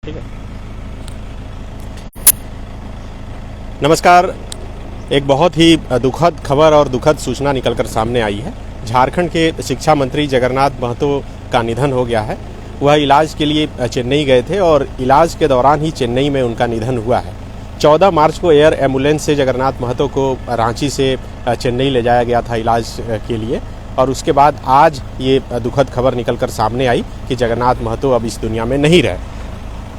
ठीक है। नमस्कार। एक बहुत ही दुखद खबर और दुखद सूचना निकलकर सामने आई है। झारखंड के शिक्षा मंत्री जगन्नाथ महतो का निधन हो गया है। वह इलाज के लिए चेन्नई गए थे और इलाज के दौरान ही चेन्नई में उनका निधन हुआ है। 14 मार्च को एयर एम्बुलेंस से जगन्नाथ महतो को रांची से चेन्नई ले जाया गया था इलाज के लिए, और उसके बाद आज ये दुखद खबर निकलकर सामने आई कि जगन्नाथ महतो अब इस दुनिया में नहीं रहे।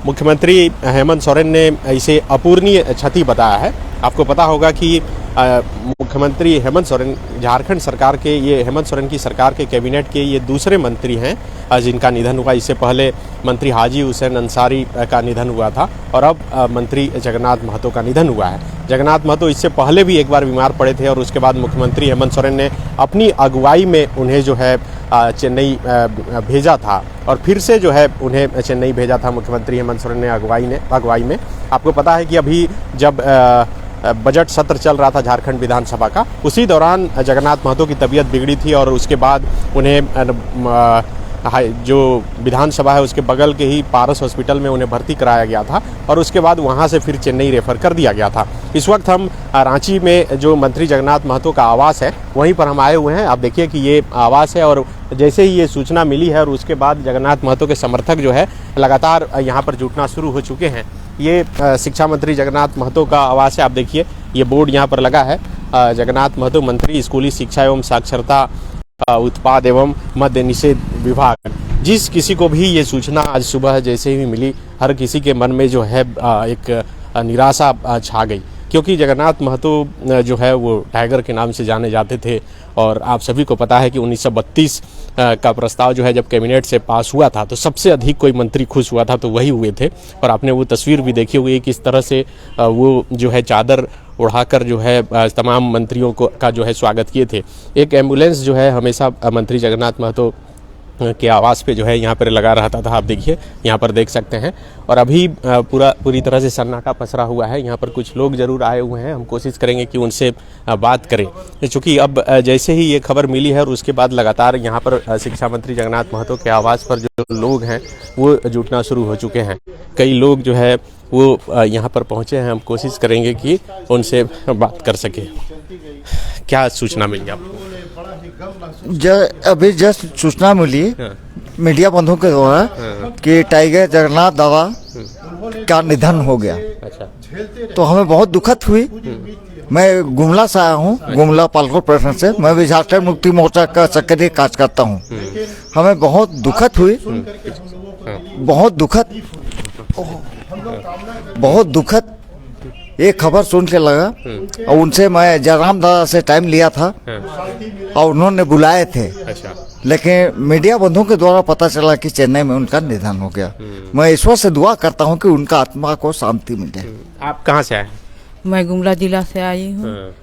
मुख्यमंत्री हेमंत सोरेन ने इसे अपूरणीय क्षति बताया है। आपको पता होगा कि मुख्यमंत्री हेमंत सोरेन झारखंड सरकार के, ये हेमंत सोरेन की सरकार के कैबिनेट के ये दूसरे मंत्री हैं जिनका निधन हुआ। इससे पहले मंत्री हाजी हुसैन अंसारी का निधन हुआ था और अब मंत्री जगन्नाथ महतो का निधन हुआ है। जगन्नाथ महतो इससे पहले भी एक बार बीमार पड़े थे और उसके बाद मुख्यमंत्री हेमंत सोरेन ने अपनी अगुवाई में उन्हें जो है चेन्नई भेजा था और फिर से जो है उन्हें चेन्नई भेजा था मुख्यमंत्री हेमंत सोरेन ने अगुवाई में। आपको पता है कि अभी जब बजट सत्र चल रहा था झारखंड विधानसभा का, उसी दौरान जगन्नाथ महतो की तबीयत बिगड़ी थी और उसके बाद उन्हें जो विधानसभा है उसके बगल के ही पारस हॉस्पिटल में उन्हें भर्ती कराया गया था और उसके बाद वहां से फिर चेन्नई रेफर कर दिया गया था। इस वक्त हम रांची में जो मंत्री जगन्नाथ महतो का आवास है वहीं पर हम आए हुए हैं। आप देखिए कि ये आवास है और जैसे ही ये सूचना मिली है और उसके बाद जगन्नाथ महतो के समर्थक जो है लगातार यहाँ पर जुटना शुरू हो चुके हैं। ये शिक्षा मंत्री जगन्नाथ महतो का आवास है। आप देखिए ये बोर्ड यहाँ पर लगा है, जगन्नाथ महतो मंत्री स्कूली शिक्षा एवं साक्षरता उत्पाद एवं मद्य निषेध विभाग। जिस किसी को भी ये सूचना आज सुबह जैसे ही मिली, हर किसी के मन में जो है एक निराशा छा गई, क्योंकि जगन्नाथ महतो जो है वो टाइगर के नाम से जाने जाते थे और आप सभी को पता है कि 1932 का प्रस्ताव जो है जब कैबिनेट से पास हुआ था तो सबसे अधिक कोई मंत्री खुश हुआ था तो वही हुए थे। और आपने वो तस्वीर भी देखी होगी किस तरह से वो जो है चादर उड़ाकर जो है तमाम मंत्रियों का जो है स्वागत किए थे। एक एम्बुलेंस जो है हमेशा मंत्री जगन्नाथ महतो के आवास पे जो है यहाँ पर लगा रहता था। आप देखिए यहाँ पर देख सकते हैं और अभी पूरी तरह से सन्नाटा पसरा हुआ है। यहाँ पर कुछ लोग जरूर आए हुए हैं, हम कोशिश करेंगे कि उनसे बात करें, क्योंकि अब जैसे ही ये खबर मिली है और उसके बाद लगातार यहाँ पर शिक्षा मंत्री जगन्नाथ महतो के आवास पर जो लोग हैं वो जुटना शुरू हो चुके हैं। कई लोग जो है वो यहाँ पर पहुँचे हैं, हम कोशिश करेंगे कि उनसे बात कर सके। क्या सूचना मिली आपको? अभी जस्ट सूचना मिली मीडिया बंधुओं के द्वारा कि टाइगर जगन्नाथ दादा का निधन हो गया। अच्छा। तो हमें बहुत दुखद हुई। मैं गुमला से आया हूँ, गुमला पालकोट प्रखंड से। मैं भी झारखंड मुक्ति मोर्चा का सक्रिय कार्य करता हूँ। हमें बहुत दुखद हुई, बहुत दुखद एक खबर सुन के लगा। और उनसे मैं जयराम दादा से टाइम लिया था और उन्होंने बुलाए थे। अच्छा। लेकिन मीडिया बंधुओं के द्वारा पता चला कि चेन्नई में उनका निधन हो गया। मैं ईश्वर से दुआ करता हूं कि उनका आत्मा को शांति मिले। आप कहां से आए? मैं गुमला जिला से आई हूँ।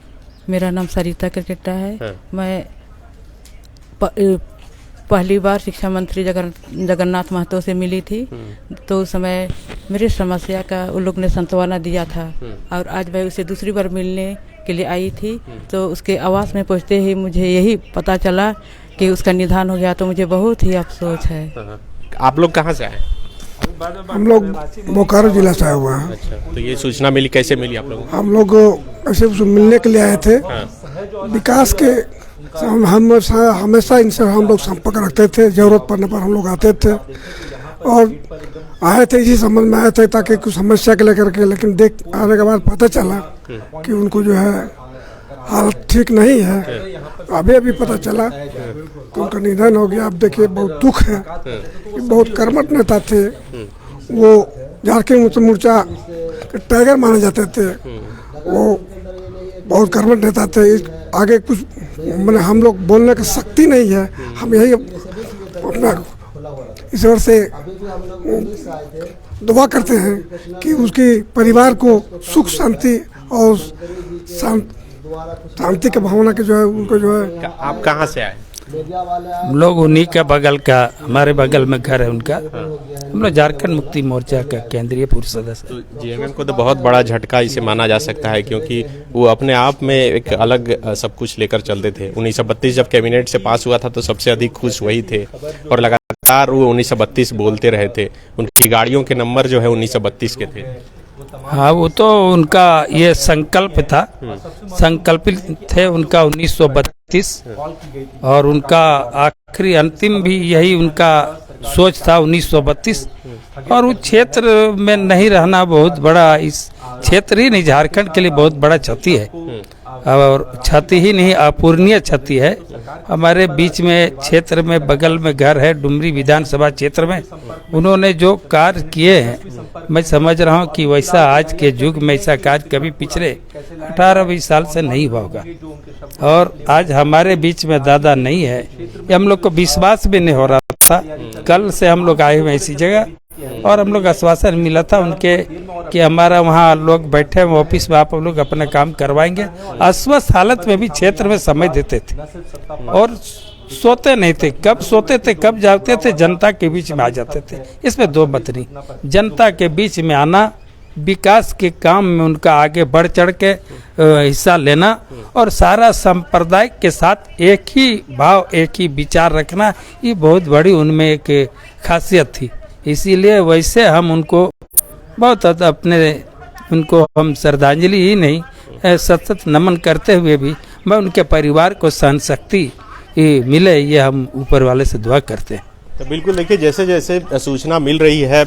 मेरा नाम सरिता क्रिकेटा है। मैं पहली बार शिक्षा मंत्री जगन्नाथ महतो से मिली थी तो उस समय मेरी समस्या का उन लोग ने सांत्वना दिया था और आज मैं उसे दूसरी बार मिलने के लिए आई थी तो उसके आवास में पहुंचते ही मुझे यही पता चला कि उसका निधन हो गया। तो मुझे बहुत ही अफसोस है। आप लोग कहाँ से आए? हम लोग बोकारो जिला से आए हुए हैं। अच्छा। तो ये सूचना मिली, कैसे मिली आप लोगों? हम लोग ऐसे मिलने के लिए आए थे। विकास के हम हमेशा इनसे हम लोग संपर्क रखते थे, जरूरत पड़ने पर हम लोग आते थे और आए थे इसी संबंध में आए थे ताकि कुछ समस्या के लेकर के। लेकिन देख आने के बाद पता चला कि उनको जो है हालत ठीक नहीं है। अभी पता चला कि उनका निधन हो गया। अब देखिए बहुत दुख है। बहुत कर्मठ नेता थे वो, झारखंड मुक्ति मोर्चा के टाइगर माने जाते थे। वो बहुत कर्मठ नेता थे। आगे कुछ मैंने हम लोग बोलने की शक्ति नहीं है। हम यही अपना ईश्वर से दुआ करते हैं कि उसके परिवार को सुख शांति और शांति की भावना के जो है उनको जो है। आप कहाँ से आए? हम लोग उन्हीं का बगल का, हमारे बगल में घर है उनका। हम लोग झारखंड मुक्ति मोर्चा का केंद्रीय पूर्व सदस्य। तो जेएमएम को तो बहुत बड़ा झटका इसे माना जा सकता है, क्योंकि वो अपने आप में एक अलग सब कुछ लेकर चलते थे। 1932 जब कैबिनेट से पास हुआ था तो सबसे अधिक खुश वही थे और लगातार वो 1932 बोलते रहे थे। उनकी गाड़ियों के नंबर जो है 1932 के थे। हाँ, वो तो उनका ये संकल्प था, संकल्पित थे उनका 1932, और उनका आखिरी अंतिम भी यही उनका सोच था 1932। और उस क्षेत्र में नहीं रहना बहुत बड़ा, इस क्षेत्र ही नहीं झारखंड के लिए बहुत बड़ा क्षति है, और क्षति ही नहीं अपूर्णीय क्षति है। हमारे बीच में क्षेत्र में बगल में घर है डुमरी विधानसभा क्षेत्र में, उन्होंने जो कार्य किए हैं मैं समझ रहा हूँ कि वैसा आज के युग में ऐसा कार्य कभी पिछले 18-20 साल से नहीं हुआ होगा। और आज हमारे बीच में दादा नहीं है, ये हम लोग को विश्वास भी नहीं हो रहा था। कल से हम लोग आए हुए इसी जगह, और हम लोग आश्वासन मिला था उनके कि हमारा वहाँ लोग बैठे हैं ऑफिस में, आप लोग अपना काम करवाएंगे। अस्वस्थ हालत में भी क्षेत्र में समय देते थे और सोते नहीं थे। कब सोते थे कब जागते थे, जनता के बीच में आ जाते थे। इसमें दो मत नहीं, जनता के बीच में आना, विकास के काम में उनका आगे बढ़ चढ़ के हिस्सा लेना, और सारा संप्रदाय के साथ एक ही भाव एक ही विचार रखना, ये बहुत बड़ी उनमें एक खासियत थी। इसीलिए वैसे हम उनको बहुत उनको हम श्रद्धांजलि ही नहीं सतत नमन करते हुए भी मैं उनके परिवार को सहन शक्ति मिले, ये हम ऊपर वाले से दुआ करते हैं। तो बिल्कुल देखिए, जैसे जैसे सूचना मिल रही है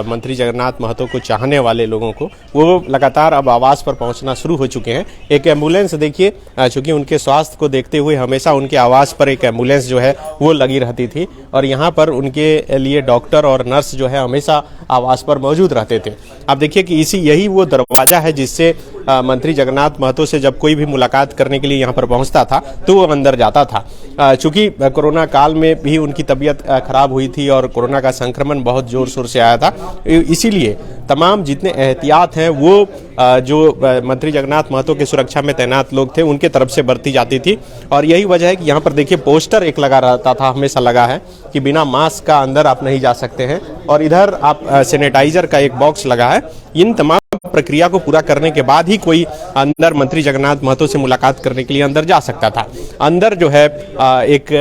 मंत्री जगन्नाथ महतो को चाहने वाले लोगों को, वो लगातार अब आवास पर पहुंचना शुरू हो चुके हैं। एक एम्बुलेंस देखिए, चूंकि उनके स्वास्थ्य को देखते हुए हमेशा उनके आवास पर एक एम्बुलेंस जो है वो लगी रहती थी, और यहाँ पर उनके लिए डॉक्टर और नर्स जो है हमेशा आवास पर मौजूद रहते थे। आप देखिए कि यही वो दरवाजा है जिससे मंत्री जगन्नाथ महतो से जब कोई भी मुलाकात करने के लिए यहाँ पर पहुँचता था तो वो अंदर जाता था। चूँकि कोरोना काल में भी उनकी तबीयत खराब हुई थी और कोरोना का संक्रमण बहुत जोर शोर से आया था, इसीलिए तमाम जितने एहतियात हैं वो जो मंत्री जगन्नाथ महतो की सुरक्षा में तैनात लोग थे उनके तरफ से बरती जाती थी। और यही वजह है कि यहाँ पर देखिए पोस्टर एक लगा रहता था, हमेशा लगा है कि बिना मास्क का अंदर आप नहीं जा सकते हैं, और इधर आप सैनिटाइजर का एक बॉक्स लगा है। इन तमाम प्रक्रिया को पूरा करने के बाद ही कोई अंदर मंत्री जगन्नाथ महतो से मुलाकात करने के लिए अंदर जा सकता था। अंदर जो है एक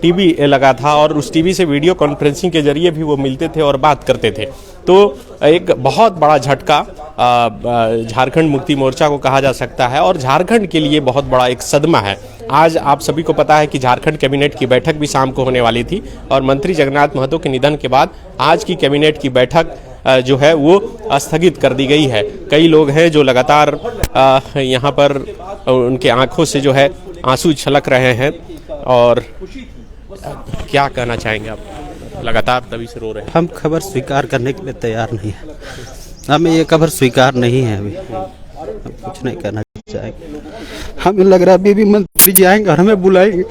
टीवी लगा था, और उस टीवी से वीडियो कॉन्फ्रेंसिंग के जरिए भी वो मिलते थे और बात करते थे। तो एक बहुत बड़ा झटका झारखंड मुक्ति मोर्चा को कहा जा सकता है, और झारखंड के लिए बहुत बड़ा एक सदमा है। आज आप सभी को पता है कि झारखंड कैबिनेट की बैठक भी शाम को होने वाली थी, और मंत्री जगन्नाथ महतो के निधन के बाद आज की कैबिनेट की बैठक जो है वो स्थगित कर दी गई है। कई लोग हैं जो लगातार यहाँ पर उनके आंखों से जो है आंसू छलक रहे हैं, और क्या कहना चाहेंगे आप? लगातार तभी से रो रहे हैं। हम खबर स्वीकार करने के लिए तैयार नहीं है, हमें ये खबर स्वीकार नहीं है। अभी हम कुछ नहीं कहना चाहेंगे। हमें लग रहा है अभी भी मंत्री जी आएंगे और हमें बुलाएंगे।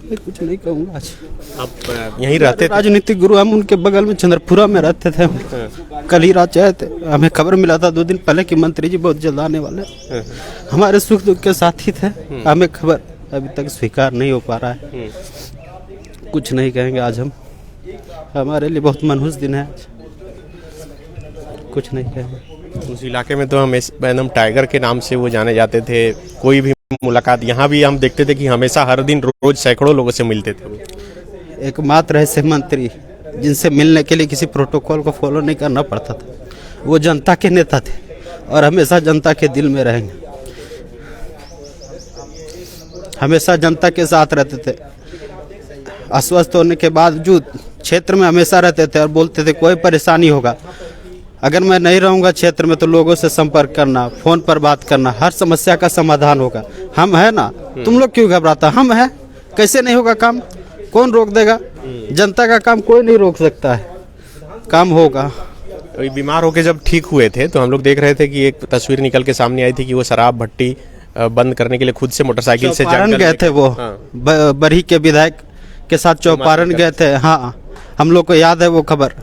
मैं कुछ नहीं कहूँगा। आज आप यहीं रहते थे? राजनीतिक गुरु हम उनके बगल में चंद्रपुरा में रहते थे। कल ही रात आए थे, हमें खबर मिला था 2 दिन पहले कि मंत्री जी बहुत जल्द आने वाले। हमारे सुख दुख के साथी थे, हमें खबर अभी तक स्वीकार नहीं हो पा रहा है। कुछ नहीं कहेंगे आज हम, हमारे लिए बहुत मनहूस दिन है आज, कुछ नहीं कहेंगे। उस इलाके में तो हम एकदम टाइगर के नाम से वो जाने जाते थे। कोई भी मुलाकात यहाँ भी हम देखते थे कि हमेशा हर दिन रोज सैकड़ों लोगों से मिलते थे। एकमात्र ऐसे मंत्री जिनसे मिलने के लिए किसी प्रोटोकॉल को फॉलो नहीं करना पड़ता था, वो जनता के नेता थे और हमेशा जनता के दिल में रहेंगे। हमेशा जनता के साथ रहते थे, अस्वस्थ होने के बावजूद क्षेत्र में हमेशा रहते थे और बोलते थे कोई परेशानी होगा, अगर मैं नहीं रहूँगा क्षेत्र में तो लोगों से संपर्क करना, फोन पर बात करना, हर समस्या का समाधान होगा। हम है ना, तुम लोग क्यों घबराता? हम है, कैसे नहीं होगा काम? कौन रोक देगा? जनता का काम कोई नहीं रोक सकता है, काम होगा। बीमार होके जब ठीक हुए थे तो हम लोग देख रहे थे कि एक तस्वीर निकल के सामने आई थी कि वो शराब भट्टी बंद करने के लिए खुद से मोटरसाइकिल से चौपारण गए थे। वो बरही के विधायक के साथ चौपारण गए थे। हाँ, हम लोग को याद है वो खबर।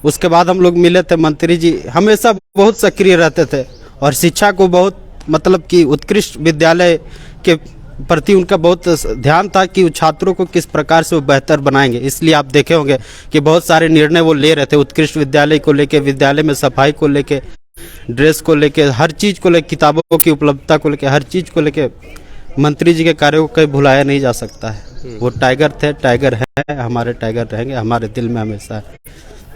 उसके बाद हम लोग मिले थे। मंत्री जी हमेशा बहुत सक्रिय रहते थे और शिक्षा को बहुत मतलब कि उत्कृष्ट विद्यालय के प्रति उनका बहुत ध्यान था कि छात्रों को किस प्रकार से वो बेहतर बनाएंगे। इसलिए आप देखे होंगे कि बहुत सारे निर्णय वो ले रहे थे उत्कृष्ट विद्यालय को लेके, विद्यालय में सफाई को लेके, ड्रेस को लेके, हर चीज़ को लेके, किताबों की उपलब्धता को लेके, हर चीज़ को लेके मंत्री जी के कार्यों को कहीं भुलाया नहीं जा सकता है। वो टाइगर थे, टाइगर है, हमारे टाइगर रहेंगे, हमारे दिल में हमेशा।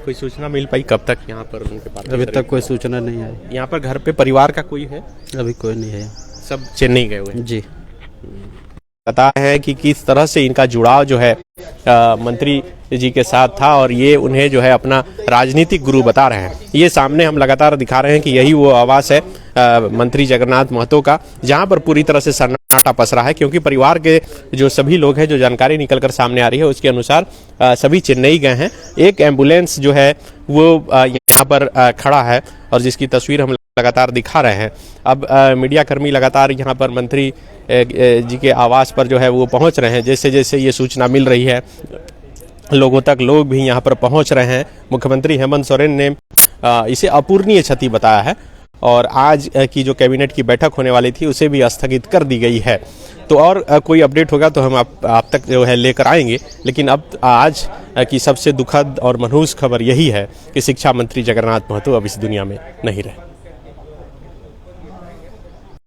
कोई सूचना मिल पाई कब तक यहाँ पर उनके पास? अभी तक कोई सूचना नहीं आई। यहाँ पर घर पे परिवार का कोई है? अभी कोई नहीं है, सब चेन्नई गए हुए हैं। जी। पता है कि किस तरह से इनका जुड़ाव जो है मंत्री जी के साथ था और ये उन्हें जो है अपना राजनीतिक गुरु बता रहे हैं। ये सामने हम लगातार दिखा रहे हैं कि यही वो आवास है मंत्री जगन्नाथ महतो का, जहां पर पूरी तरह से सन्नाटा पसरा है, क्योंकि परिवार के जो सभी लोग हैं, जो जानकारी निकलकर सामने आ रही है उसके अनुसार सभी चेन्नई गए हैं। एक एम्बुलेंस जो है वो यहाँ पर खड़ा है और जिसकी तस्वीर हम लगातार दिखा रहे हैं। अब मीडिया कर्मी लगातार यहाँ पर मंत्री जी के आवास पर जो है वो पहुँच रहे हैं। जैसे जैसे ये सूचना मिल रही है लोगों तक, लोग भी यहाँ पर पहुँच रहे हैं। मुख्यमंत्री हेमंत सोरेन ने इसे अपूरणीय क्षति बताया है और आज की जो कैबिनेट की बैठक होने वाली थी उसे भी स्थगित कर दी गई है। तो और कोई अपडेट होगा तो हम आप तक जो है लेकर आएंगे, लेकिन अब आज की सबसे दुखद और मनहूस खबर यही है कि शिक्षा मंत्री जगन्नाथ महतो अब इस दुनिया में नहीं रहे।